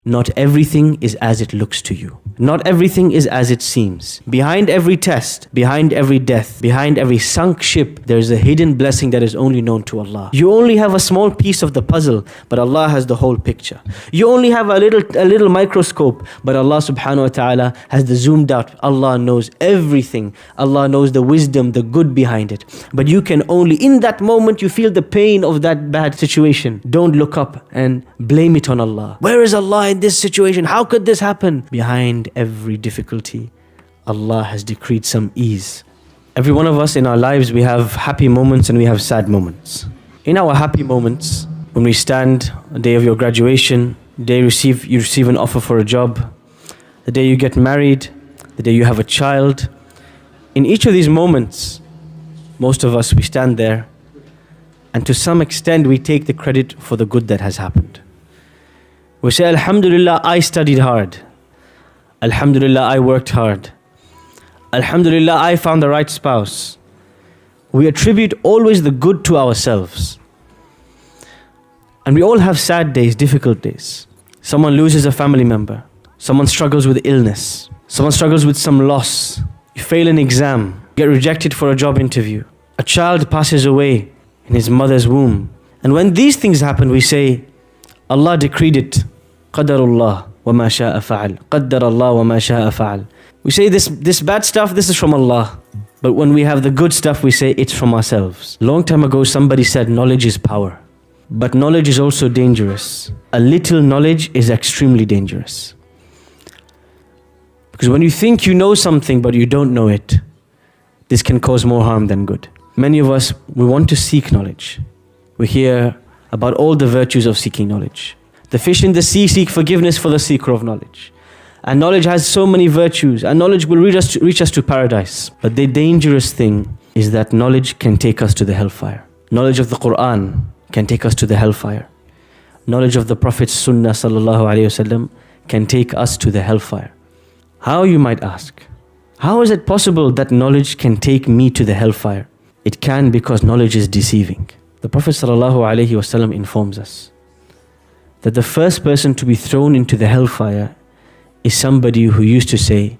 Not everything is as it looks to you. Not everything is as it seems. Behind every test, behind every death, behind every sunk ship, there is a hidden blessing that is only known to Allah. You only have a small piece of the puzzle, but Allah has the whole picture. You only have a little microscope, but Allah subhanahu wa ta'ala has the zoomed out. Allah knows everything. Allah knows the wisdom, the good behind it. But you can only, in that moment, you feel the pain of that bad situation. Don't look up and blame it on Allah. Where is Allah in this situation? How could this happen? Behind every difficulty, Allah has decreed some ease. Every one of us in our lives, we have happy moments and we have sad moments. In our happy moments, when we stand the day of your graduation, the day you receive an offer for a job, the day you get married, the day you have a child, in each of these moments, most of us, we stand there and to some extent we take the credit for the good that has happened. We say, Alhamdulillah, I studied hard. Alhamdulillah, I worked hard. Alhamdulillah, I found the right spouse. We attribute always the good to ourselves. And we all have sad days, difficult days. Someone loses a family member. Someone struggles with illness. Someone struggles with some loss. You fail an exam. Get rejected for a job interview. A child passes away in his mother's womb. And when these things happen, we say, Allah decreed it. Qadarullah wa ma sha'a fa'al. Qaddarallah wa ma sha'a fa'al. We say this bad stuff, this is from Allah. But when we have the good stuff, we say it's from ourselves. Long time ago, somebody said knowledge is power. But knowledge is also dangerous. A little knowledge is extremely dangerous. Because when you think you know something but you don't know it, this can cause more harm than good. Many of us, we want to seek knowledge. We hear about all the virtues of seeking knowledge. The fish in the sea seek forgiveness for the seeker of knowledge. And knowledge has so many virtues, and knowledge will reach us to paradise. But the dangerous thing is that knowledge can take us to the hellfire. Knowledge of the Qur'an can take us to the hellfire. Knowledge of the Prophet's Sunnah sallallahu alayhi wasallam can take us to the hellfire. How, you might ask? How is it possible that knowledge can take me to the hellfire? It can, because knowledge is deceiving. The Prophet sallallahu alayhi wasallam informs us that the first person to be thrown into the hellfire is somebody who used to say,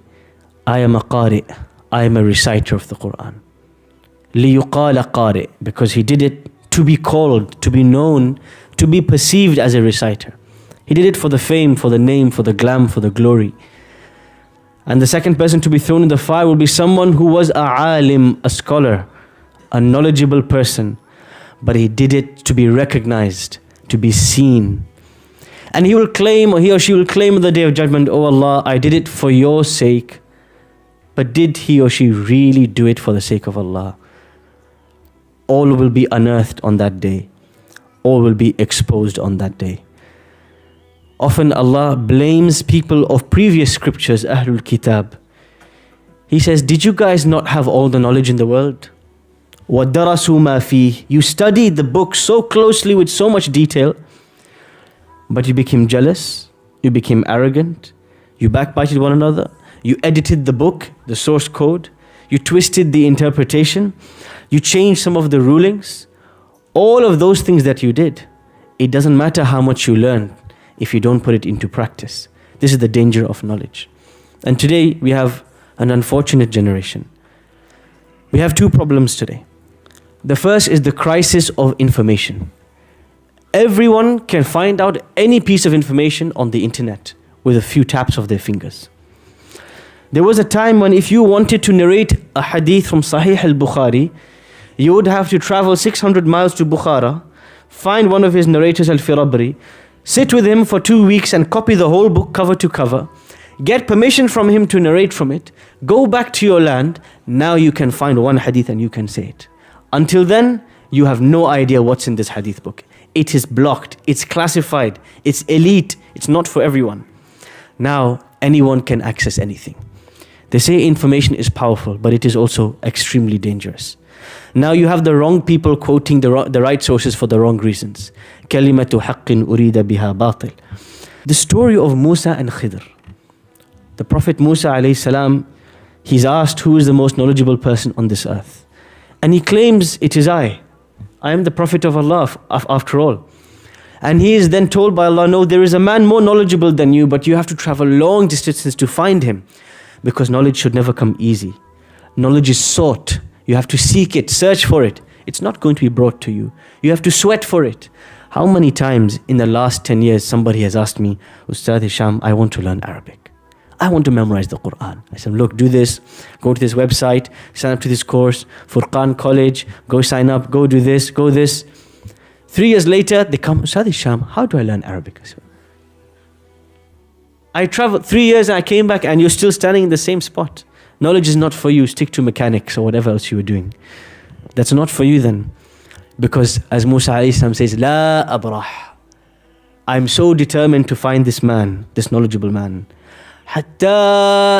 I am a qari, I am a reciter of the Qur'an. لِيُقَالَ qari, because he did it to be called, to be known, to be perceived as a reciter. He did it for the fame, for the name, for the glam, for the glory. And the second person to be thrown in the fire will be someone who was a alim, a scholar, a knowledgeable person, but he did it to be recognized, to be seen. And he will claim, or he or she will claim on the Day of Judgment, oh Allah, I did it for your sake. But did he or she really do it for the sake of Allah? All will be unearthed on that day. All will be exposed on that day. Often Allah blames people of previous scriptures, Ahlul Kitab. He says, did you guys not have all the knowledge in the world? وَدَرَسُوا مَا فِيهِ. You studied the book so closely with so much detail, but you became jealous, you became arrogant, you backbited one another, you edited the book, the source code, you twisted the interpretation, you changed some of the rulings. All of those things that you did, it doesn't matter how much you learn if you don't put it into practice. This is the danger of knowledge. And today we have an unfortunate generation. We have two problems today. The first is the crisis of information. Everyone can find out any piece of information on the internet with a few taps of their fingers. There was a time when if you wanted to narrate a hadith from Sahih al-Bukhari, you would have to travel 600 miles to Bukhara, find one of his narrators, al-Firabri, sit with him for 2 weeks and copy the whole book cover to cover, get permission from him to narrate from it, go back to your land. Now you can find one hadith and you can say it. Until then, you have no idea what's in this hadith book. It is blocked, it's classified, it's elite, it's not for everyone. Now, anyone can access anything. They say information is powerful, but it is also extremely dangerous. Now you have the wrong people quoting the right sources for the wrong reasons. كَلِمَةُ حَقٍّ أُرِيدَ بِهَا بَاطِلٍ. The story of Musa and Khidr. The Prophet Musa alayhi salam, he's asked who is the most knowledgeable person on this earth. And he claims, it is I am the Prophet of Allah after all. And he is then told by Allah, no, there is a man more knowledgeable than you, but you have to travel long distances to find him. Because knowledge should never come easy. Knowledge is sought. You have to seek it, search for it. It's not going to be brought to you. You have to sweat for it. How many times in the last 10 years somebody has asked me, Ustad Hisham, I want to learn Arabic. I want to memorize the Qur'an. I said, look, do this. Go to this website, sign up to this course, Furqan College, go sign up, go do this, go this. 3 years later, they come, Ustad Hisham, how do I learn Arabic? I said, I traveled 3 years and I came back and you're still standing in the same spot. Knowledge is not for you. Stick to mechanics or whatever else you were doing. That's not for you then. Because as Musa alayhi salam says, La abrah. I'm so determined to find this man, this knowledgeable man. حتى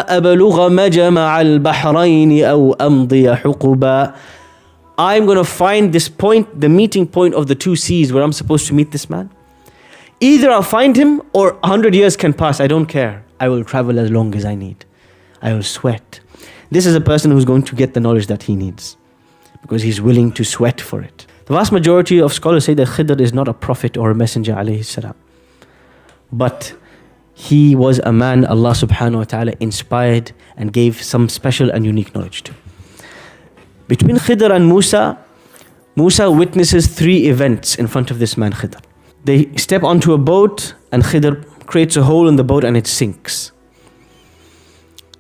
أبلغ مجمع البحرين أو أمضي حقبا. I'm going to find this point, the meeting point of the two seas where I'm supposed to meet this man. Either I'll find him or 100 years can pass. I don't care. I will travel as long as I need. I will sweat. This is a person who's going to get the knowledge that he needs because he's willing to sweat for it. The vast majority of scholars say that Khidr is not a prophet or a messenger alayhi salam. But he was a man Allah subhanahu wa ta'ala inspired and gave some special and unique knowledge to. Between Khidr and Musa, Musa witnesses 3 events in front of this man Khidr. They step onto a boat and Khidr creates a hole in the boat and it sinks.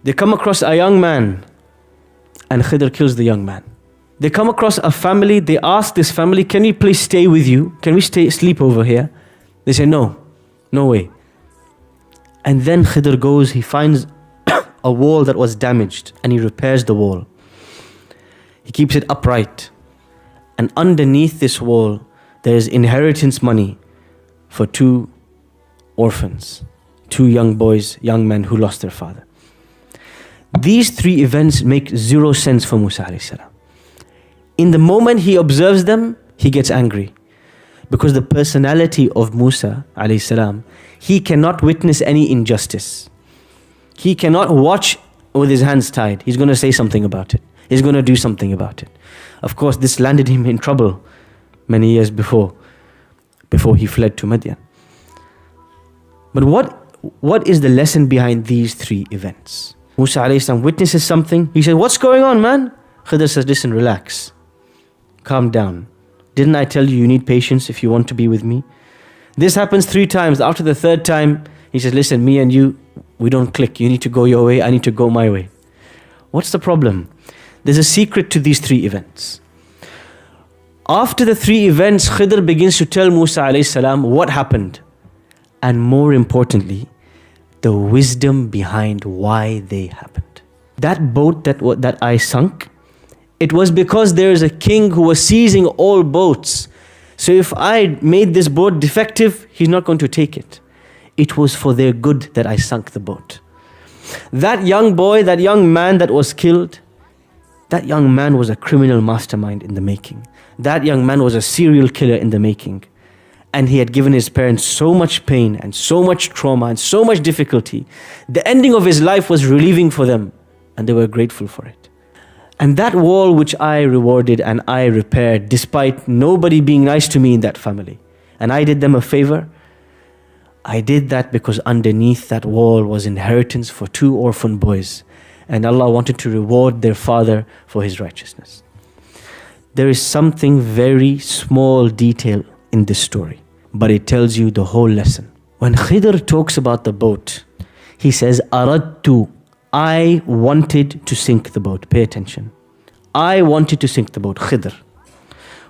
They come across a young man and Khidr kills the young man. They come across a family, they ask this family, can we please stay with you? Can we sleep over here? They say, no way. And then Khidr goes, he finds a wall that was damaged and he repairs the wall. He keeps it upright. And underneath this wall, there is inheritance money for 2 orphans, 2 young boys, young men who lost their father. These 3 events make 0 sense for Musa alayhi salam. In the moment he observes them, he gets angry. Because the personality of Musa alayhi salam, he cannot witness any injustice. He cannot watch with his hands tied. He's going to say something about it. He's going to do something about it. Of course, this landed him in trouble many years before he fled to Madian. But what is the lesson behind these 3 events? Musa alayhi salam witnesses something. He says, what's going on, man? Khidr says, listen, relax. Calm down. Didn't I tell you you need patience if you want to be with me? This happens 3 times. After the 3rd time, he says, listen, me and you, we don't click. You need to go your way. I need to go my way. What's the problem? There's a secret to these 3 events. After the 3 events, Khidr begins to tell Musa alayhi salam what happened. And more importantly, the wisdom behind why they happened. That boat that I sunk, it was because there is a king who was seizing all boats. So if I made this boat defective, he's not going to take it. It was for their good that I sunk the boat. That young boy, that young man that was killed, that young man was a criminal mastermind in the making. That young man was a serial killer in the making. And he had given his parents so much pain and so much trauma and so much difficulty. The ending of his life was relieving for them, and they were grateful for it. And that wall which I rewarded and I repaired, despite nobody being nice to me in that family, and I did them a favor, I did that because underneath that wall was inheritance for 2 orphan boys, and Allah wanted to reward their father for his righteousness. There is something very small detail in this story, but it tells you the whole lesson. When Khidr talks about the boat, he says, Aradtu, I wanted to sink the boat. Pay attention. I wanted to sink the boat, Khidr.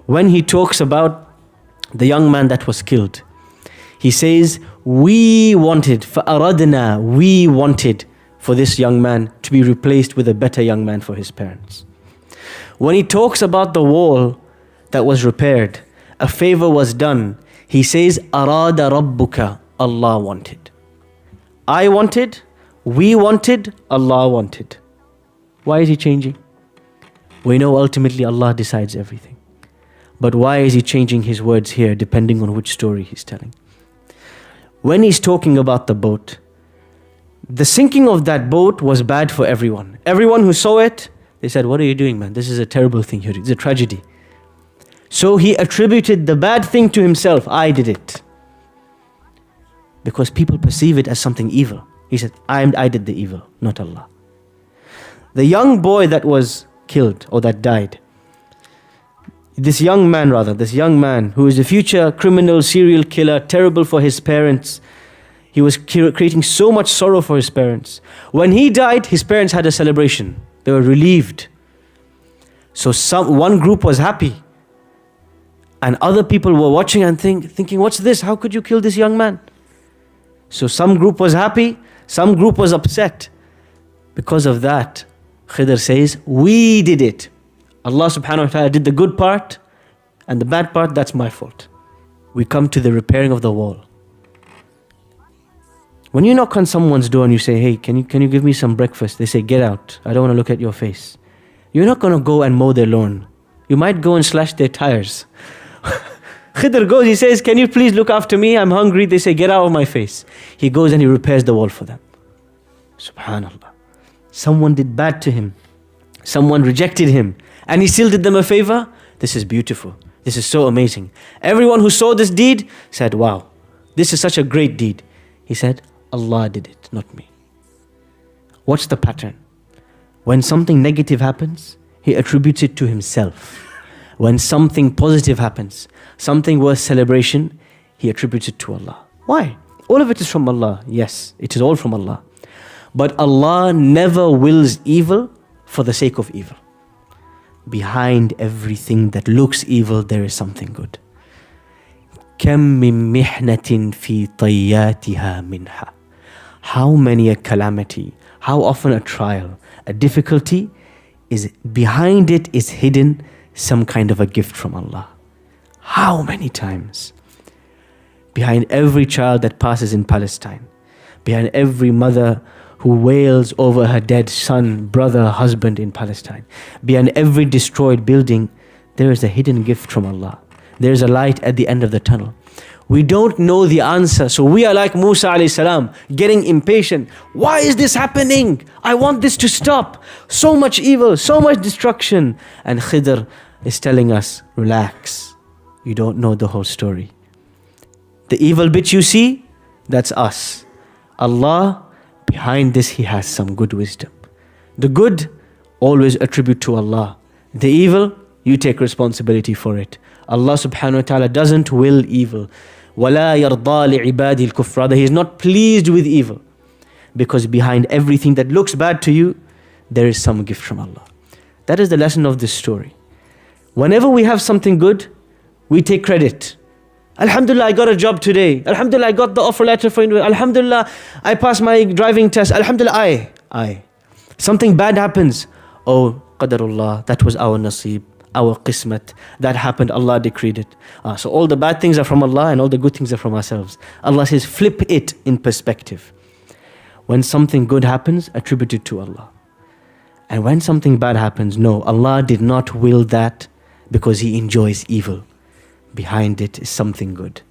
When he talks about the young man that was killed, he says, we wanted, فَأَرَدْنَا, we wanted for this young man to be replaced with a better young man for his parents. When he talks about the wall that was repaired, a favor was done, he says, أَرَادَ رَبُّكَ, Allah wanted. I wanted, we wanted, Allah wanted. Why is he changing? We know ultimately Allah decides everything. But why is he changing his words here depending on which story he's telling? When he's talking about the boat, the sinking of that boat was bad for everyone. Everyone who saw it, they said, what are you doing, man? This is a terrible thing here. It's a tragedy. So he attributed the bad thing to himself. I did it. because people perceive it as something evil. He said, I did the evil, not Allah. The young boy that was killed or that died, this young man who is a future criminal, serial killer, terrible for his parents. He was creating so much sorrow for his parents. When he died, his parents had a celebration. They were relieved. So one group was happy, and other people were watching and thinking, what's this? How could you kill this young man? So some group was happy, some group was upset. Because of that, Khidr says, we did it. Allah subhanahu wa ta'ala did the good part, and the bad part, that's my fault. We come to the repairing of the wall. When you knock on someone's door and you say, hey, can you give me some breakfast? They say, get out. I don't want to look at your face. You're not going to go and mow their lawn. You might go and slash their tires. Khidr goes, he says, can you please look after me? I'm hungry. They say, get out of my face. He goes and he repairs the wall for them. Subhanallah. Someone did bad to him. Someone rejected him. And he still did them a favor. This is beautiful. This is so amazing. Everyone who saw this deed said, wow, this is such a great deed. He said, Allah did it, not me. What's the pattern? When something negative happens, he attributes it to himself. When something positive happens, something worth celebration, he attributes it to Allah. Why? All of it is from Allah. Yes, it is all from Allah. But Allah never wills evil for the sake of evil. Behind everything that looks evil, there is something good. كَم مِّن مِحْنَةٍ فِي طَيَّاتِهَا مِنْهَا. How many a calamity, how often a trial, a difficulty, is behind it is hidden some kind of a gift from Allah. How many times? Behind every child that passes in Palestine, behind every mother who wails over her dead son, brother, husband in Palestine, behind every destroyed building, there is a hidden gift from Allah. There is a light at the end of the tunnel. We don't know the answer, so we are like Musa alayhi salam, getting impatient. Why is this happening? I want this to stop. So much evil, so much destruction. And Khidr is telling us, relax. You don't know the whole story. The evil bit you see, that's us. Allah, behind this, He has some good wisdom. The good, always attribute to Allah. The evil, you take responsibility for it. Allah subhanahu wa ta'ala doesn't will evil. وَلَا يَرْضَى لِعِبَادِ الْكُفْرَ. Rather, He is not pleased with evil. Because behind everything that looks bad to you, there is some gift from Allah. That is the lesson of this story. Whenever we have something good, we take credit. Alhamdulillah, I got a job today. Alhamdulillah, I got the offer letter for you. Alhamdulillah, I passed my driving test. Alhamdulillah, I. Something bad happens. Oh, qadarullah, that was our nasib, our qismat. That happened, Allah decreed it. So all the bad things are from Allah and all the good things are from ourselves. Allah says, flip it in perspective. When something good happens, attribute it to Allah. And when something bad happens, no, Allah did not will that because He enjoys evil. Behind it is something good.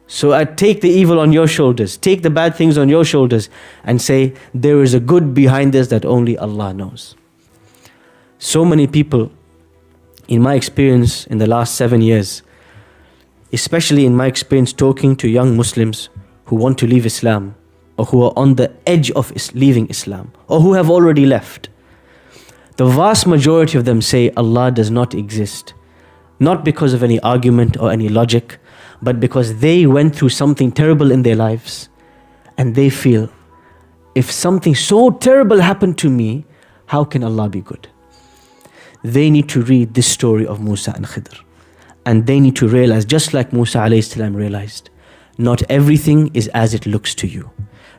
So I take the evil on your shoulders, take the bad things on your shoulders and say, there is a good behind this that only Allah knows. So many people, in my experience in the last 7 years, especially in my experience talking to young Muslims who want to leave Islam or who are on the edge of leaving Islam or who have already left, the vast majority of them say Allah does not exist. Not because of any argument or any logic, but because they went through something terrible in their lives and they feel, if something so terrible happened to me, how can Allah be good? They need to read this story of Musa and Khidr. And they need to realize, just like Musa alayhi salam realized, not everything is as it looks to you.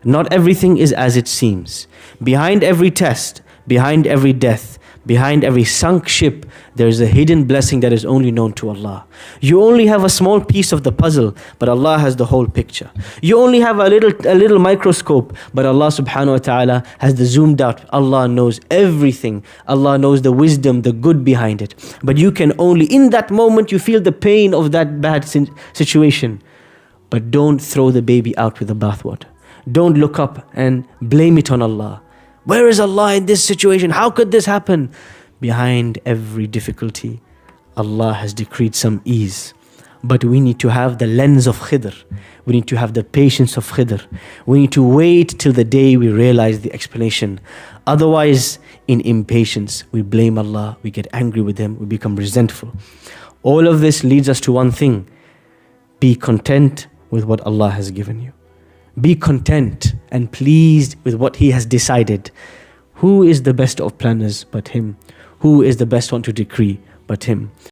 Not everything is as it seems. Behind every test, behind every death, behind every sunk ship, there is a hidden blessing that is only known to Allah. You only have a small piece of the puzzle, but Allah has the whole picture. You only have a little microscope, but Allah subhanahu wa ta'ala has the zoomed out. Allah knows everything. Allah knows the wisdom, the good behind it. But you can only, in that moment, you feel the pain of that bad situation. But don't throw the baby out with the bathwater. Don't look up and blame it on Allah. Where is Allah in this situation? How could this happen? Behind every difficulty, Allah has decreed some ease. But we need to have the lens of Khidr. We need to have the patience of Khidr. We need to wait till the day we realize the explanation. Otherwise, in impatience, we blame Allah, we get angry with Him, we become resentful. All of this leads us to one thing: be content with what Allah has given you. Be content and pleased with what He has decided. Who is the best of planners but Him? Who is the best one to decree but Him?